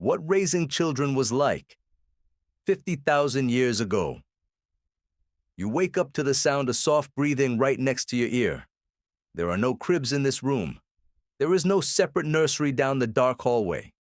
what raising children was like 50,000 years ago. You wake up to the sound of soft breathing right next to your ear. There are no cribs in this room. There is no separate nursery down the dark hallway.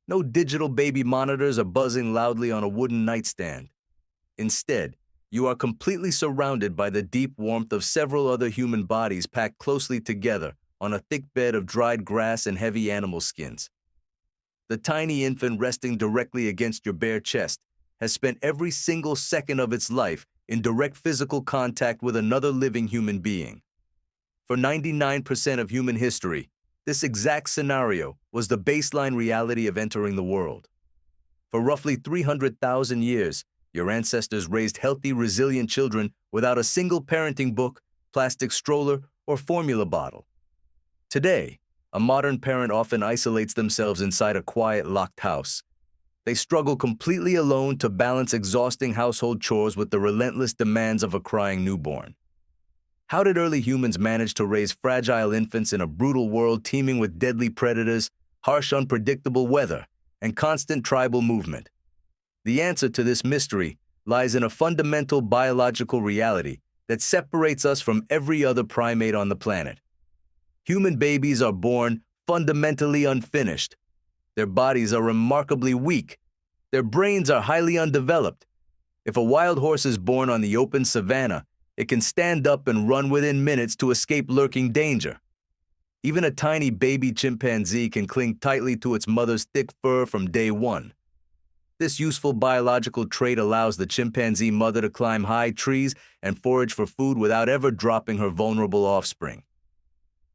No digital baby monitors are buzzing loudly on a wooden nightstand. Instead, you are completely surrounded by the deep warmth of several other human bodies packed closely together on a thick bed of dried grass and heavy animal skins. The tiny infant resting directly against your bare chest has spent every single second of its life in direct physical contact with another living human being. For 99% of human history, this exact scenario was the baseline reality of entering the world. For roughly 300,000 years, your ancestors raised healthy, resilient children without a single parenting book, plastic stroller, or formula bottle. Today, a modern parent often isolates themselves inside a quiet, locked house. They struggle completely alone to balance exhausting household chores with the relentless demands of a crying newborn. How did early humans manage to raise fragile infants in a brutal world teeming with deadly predators, harsh, unpredictable weather, and constant tribal movement? The answer to this mystery lies in a fundamental biological reality that separates us from every other primate on the planet. Human babies are born fundamentally unfinished. Their bodies are remarkably weak. Their brains are highly undeveloped. If a wild horse is born on the open savanna, it can stand up and run within minutes to escape lurking danger. Even a tiny baby chimpanzee can cling tightly to its mother's thick fur from day one. This useful biological trait allows the chimpanzee mother to climb high trees and forage for food without ever dropping her vulnerable offspring.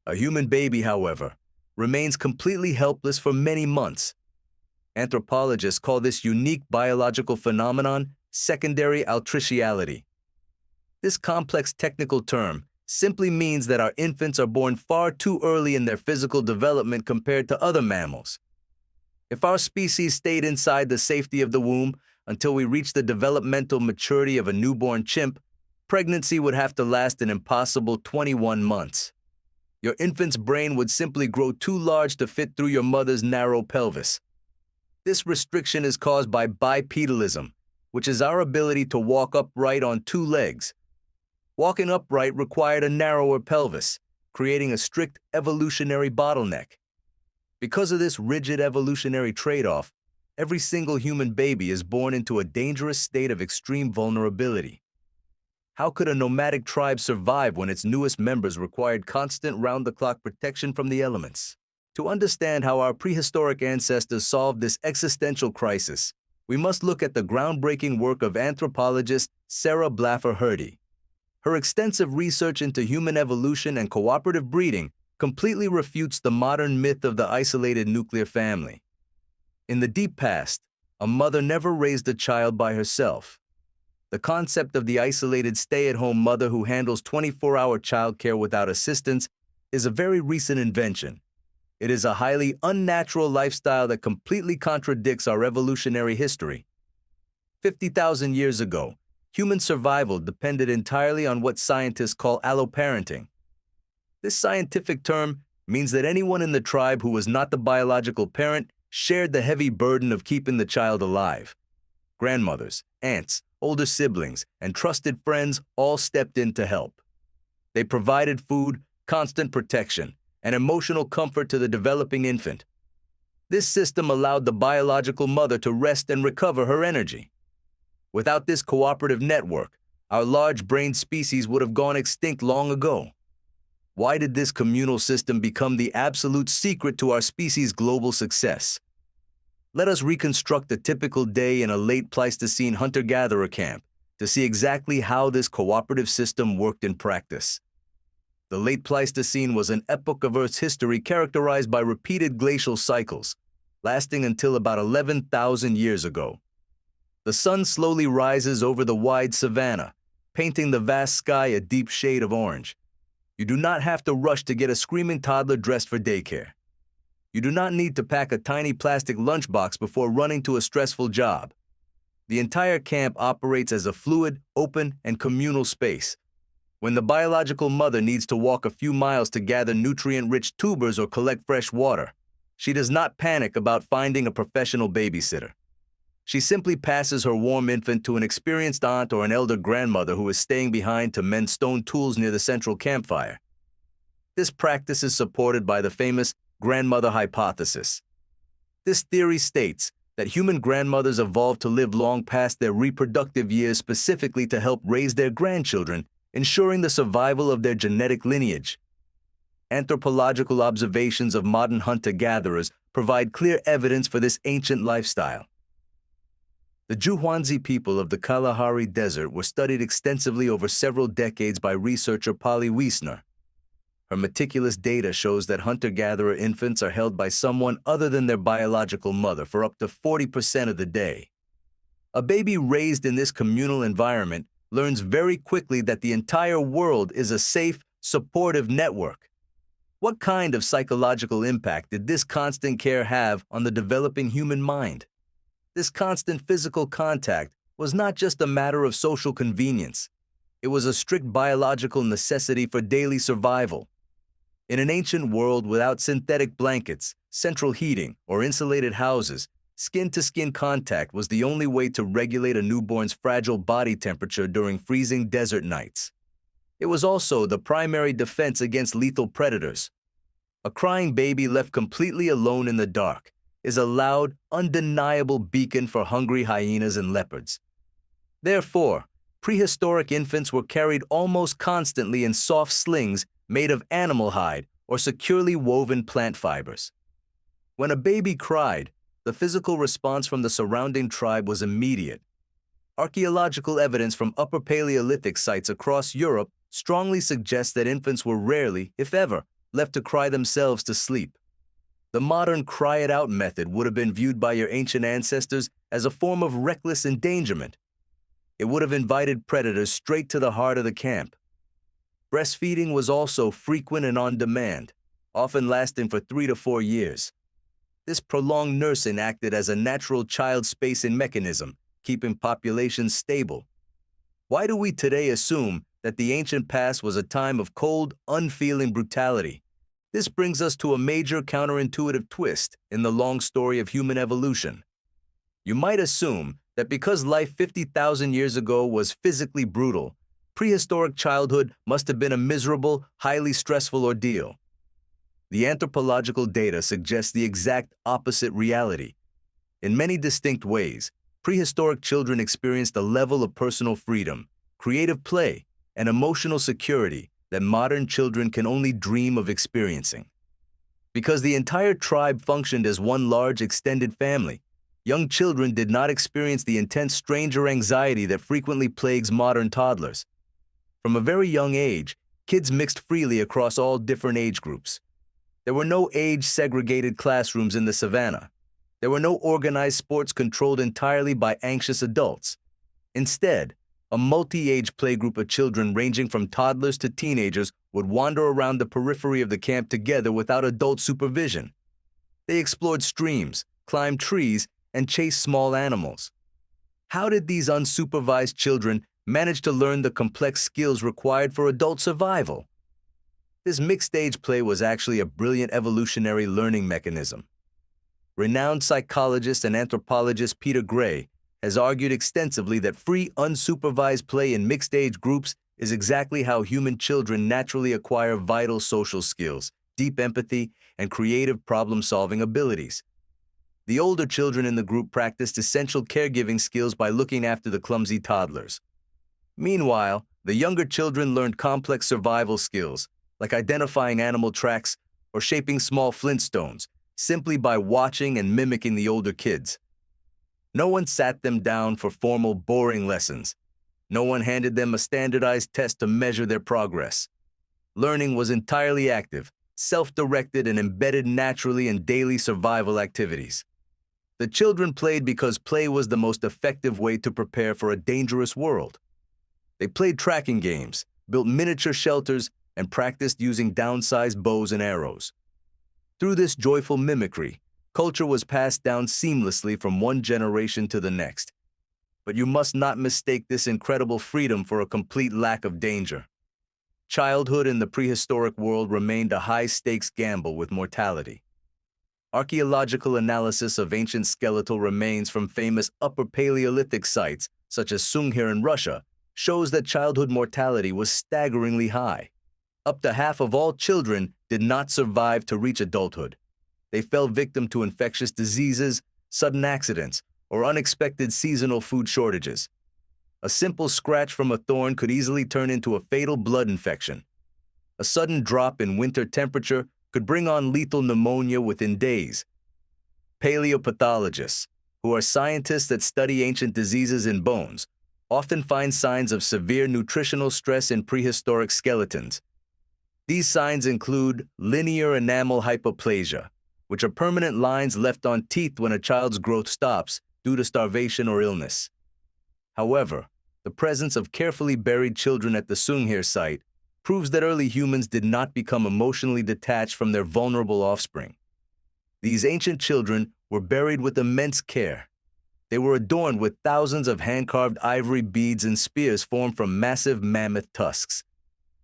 A human baby, however, remains completely helpless for many months. Anthropologists call this unique biological phenomenon secondary altriciality. This complex technical term simply means that our infants are born far too early in their physical development compared to other mammals. If our species stayed inside the safety of the womb until we reached the developmental maturity of a newborn chimp, pregnancy would have to last an impossible 21 months. Your infant's brain would simply grow too large to fit through your mother's narrow pelvis. This restriction is caused by bipedalism, which is our ability to walk upright on two legs. Walking upright required a narrower pelvis, creating a strict evolutionary bottleneck. Because of this rigid evolutionary trade-off, every single human baby is born into a dangerous state of extreme vulnerability. How could a nomadic tribe survive when its newest members required constant round-the-clock protection from the elements? To understand how our prehistoric ancestors solved this existential crisis, we must look at the groundbreaking work of anthropologist Sarah Blaffer-Hrdy. Her extensive research into human evolution and cooperative breeding completely refutes the modern myth of the isolated nuclear family. In the deep past, a mother never raised a child by herself. The concept of the isolated stay-at-home mother who handles 24-hour childcare without assistance is a very recent invention. It is a highly unnatural lifestyle that completely contradicts our evolutionary history. 50,000 years ago, human survival depended entirely on what scientists call alloparenting. This scientific term means that anyone in the tribe who was not the biological parent shared the heavy burden of keeping the child alive. Grandmothers, aunts, older siblings, and trusted friends all stepped in to help. They provided food, constant protection, and emotional comfort to the developing infant. This system allowed the biological mother to rest and recover her energy. Without this cooperative network, our large-brained species would have gone extinct long ago. Why did this communal system become the absolute secret to our species' global success? Let us reconstruct a typical day in a late Pleistocene hunter-gatherer camp to see exactly how this cooperative system worked in practice. The late Pleistocene was an epoch of Earth's history characterized by repeated glacial cycles, lasting until about 11,000 years ago. The sun slowly rises over the wide savanna, painting the vast sky a deep shade of orange. You do not have to rush to get a screaming toddler dressed for daycare. You do not need to pack a tiny plastic lunchbox before running to a stressful job. The entire camp operates as a fluid, open, and communal space. When the biological mother needs to walk a few miles to gather nutrient-rich tubers or collect fresh water, She does not panic about finding a professional babysitter. She simply passes her warm infant to an experienced aunt or an elder grandmother who is staying behind to mend stone tools near the central campfire. This practice is supported by the famous grandmother hypothesis. This theory states that human grandmothers evolved to live long past their reproductive years specifically to help raise their grandchildren, ensuring the survival of their genetic lineage. Anthropological observations of modern hunter-gatherers provide clear evidence for this ancient lifestyle. The Juhwanzi people of the Kalahari Desert were studied extensively over several decades by researcher Polly Wiesner. Her meticulous data shows that hunter-gatherer infants are held by someone other than their biological mother for up to 40% of the day. A baby raised in this communal environment learns very quickly that the entire world is a safe, supportive network. What kind of psychological impact did this constant care have on the developing human mind? This constant physical contact was not just a matter of social convenience. It was a strict biological necessity for daily survival. In an ancient world without synthetic blankets, central heating, or insulated houses, skin-to-skin contact was the only way to regulate a newborn's fragile body temperature during freezing desert nights. It was also the primary defense against lethal predators. A crying baby left completely alone in the dark is a loud, undeniable beacon for hungry hyenas and leopards. Therefore, prehistoric infants were carried almost constantly in soft slings made of animal hide or securely woven plant fibers. When a baby cried, the physical response from the surrounding tribe was immediate. Archaeological evidence from Upper Paleolithic sites across Europe strongly suggests that infants were rarely, if ever, left to cry themselves to sleep. The modern cry-it-out method would have been viewed by your ancient ancestors as a form of reckless endangerment. It would have invited predators straight to the heart of the camp. Breastfeeding was also frequent and on demand, often lasting for 3 to 4 years. This prolonged nursing acted as a natural child spacing mechanism, keeping populations stable. Why do we today assume that the ancient past was a time of cold, unfeeling brutality? This brings us to a major counterintuitive twist in the long story of human evolution. You might assume that because life 50,000 years ago was physically brutal, prehistoric childhood must have been a miserable, highly stressful ordeal. The anthropological data suggests the exact opposite reality. In many distinct ways, prehistoric children experienced a level of personal freedom, creative play, and emotional security that modern children can only dream of experiencing. Because the entire tribe functioned as one large extended family, young children did not experience the intense stranger anxiety that frequently plagues modern toddlers. From a very young age, kids mixed freely across all different age groups. There were no age-segregated classrooms in the savannah. There were no organized sports controlled entirely by anxious adults. Instead, a multi-age playgroup of children ranging from toddlers to teenagers would wander around the periphery of the camp together without adult supervision. They explored streams, climbed trees, and chased small animals. How did these unsupervised children manage to learn the complex skills required for adult survival? This mixed-age play was actually a brilliant evolutionary learning mechanism. Renowned psychologist and anthropologist Peter Gray has argued extensively that free, unsupervised play in mixed-age groups is exactly how human children naturally acquire vital social skills, deep empathy, and creative problem-solving abilities. The older children in the group practiced essential caregiving skills by looking after the clumsy toddlers. Meanwhile, the younger children learned complex survival skills, like identifying animal tracks or shaping small flintstones, simply by watching and mimicking the older kids. No one sat them down for formal, boring lessons. No one handed them a standardized test to measure their progress. Learning was entirely active, self-directed, and embedded naturally in daily survival activities. The children played because play was the most effective way to prepare for a dangerous world. They played tracking games, built miniature shelters, and practiced using downsized bows and arrows. Through this joyful mimicry, culture was passed down seamlessly from one generation to the next. But you must not mistake this incredible freedom for a complete lack of danger. Childhood in the prehistoric world remained a high-stakes gamble with mortality. Archaeological analysis of ancient skeletal remains from famous Upper Paleolithic sites, such as Sunghir in Russia, shows that childhood mortality was staggeringly high. Up to half of all children did not survive to reach adulthood. They fell victim to infectious diseases, sudden accidents, or unexpected seasonal food shortages. A simple scratch from a thorn could easily turn into a fatal blood infection. A sudden drop in winter temperature could bring on lethal pneumonia within days. Paleopathologists, who are scientists that study ancient diseases in bones, often find signs of severe nutritional stress in prehistoric skeletons. These signs include linear enamel hypoplasia, which are permanent lines left on teeth when a child's growth stops due to starvation or illness. However, the presence of carefully buried children at the Sunghir site proves that early humans did not become emotionally detached from their vulnerable offspring. These ancient children were buried with immense care. They were adorned with thousands of hand-carved ivory beads and spears formed from massive mammoth tusks.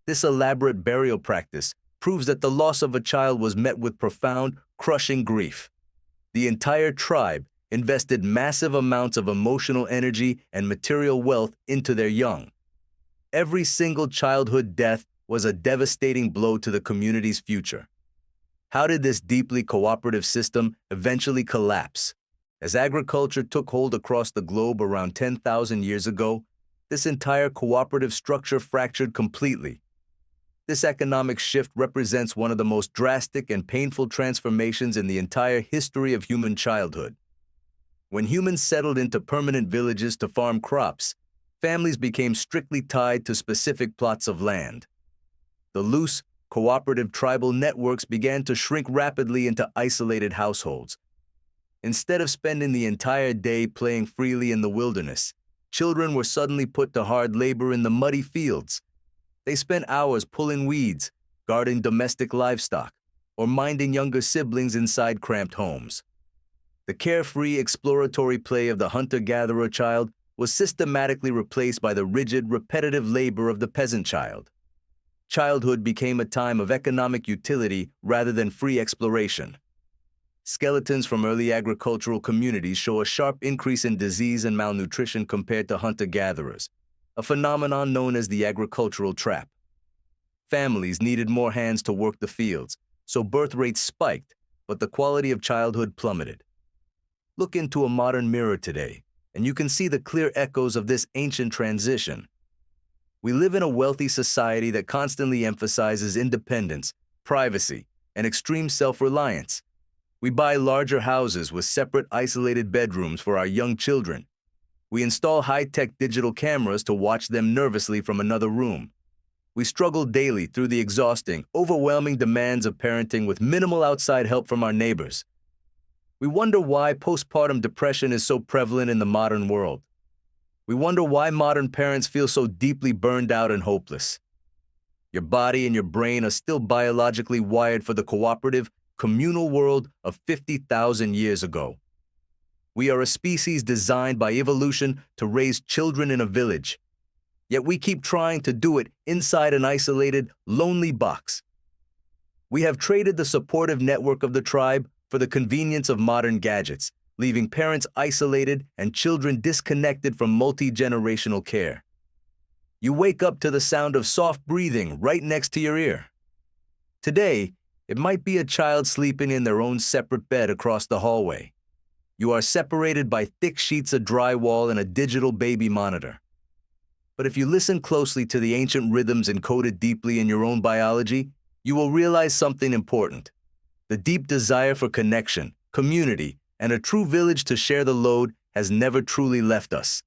This elaborate burial practice proves that the loss of a child was met with profound, crushing grief. The entire tribe invested massive amounts of emotional energy and material wealth into their young. Every single childhood death was a devastating blow to the community's future. How did this deeply cooperative system eventually collapse? As agriculture took hold across the globe around 10,000 years ago, this entire cooperative structure fractured completely. This economic shift represents one of the most drastic and painful transformations in the entire history of human childhood. When humans settled into permanent villages to farm crops, families became strictly tied to specific plots of land. The loose, cooperative tribal networks began to shrink rapidly into isolated households. Instead of spending the entire day playing freely in the wilderness, children were suddenly put to hard labor in the muddy fields. They spent hours pulling weeds, guarding domestic livestock, or minding younger siblings inside cramped homes. The carefree, exploratory play of the hunter-gatherer child was systematically replaced by the rigid, repetitive labor of the peasant child. Childhood became a time of economic utility rather than free exploration. Skeletons from early agricultural communities show a sharp increase in disease and malnutrition compared to hunter-gatherers, a phenomenon known as the agricultural trap. Families needed more hands to work the fields, so birth rates spiked, but the quality of childhood plummeted. Look into a modern mirror today, and you can see the clear echoes of this ancient transition. We live in a wealthy society that constantly emphasizes independence, privacy, and extreme self-reliance. We buy larger houses with separate, isolated bedrooms for our young children. We install high-tech digital cameras to watch them nervously from another room. We struggle daily through the exhausting, overwhelming demands of parenting with minimal outside help from our neighbors. We wonder why postpartum depression is so prevalent in the modern world. We wonder why modern parents feel so deeply burned out and hopeless. Your body and your brain are still biologically wired for the cooperative, communal world of 50,000 years ago. We are a species designed by evolution to raise children in a village. Yet we keep trying to do it inside an isolated, lonely box. We have traded the supportive network of the tribe for the convenience of modern gadgets, leaving parents isolated and children disconnected from multi-generational care. You wake up to the sound of soft breathing right next to your ear. Today, it might be a child sleeping in their own separate bed across the hallway. You are separated by thick sheets of drywall and a digital baby monitor. But if you listen closely to the ancient rhythms encoded deeply in your own biology, you will realize something important. The deep desire for connection, community, and a true village to share the load has never truly left us.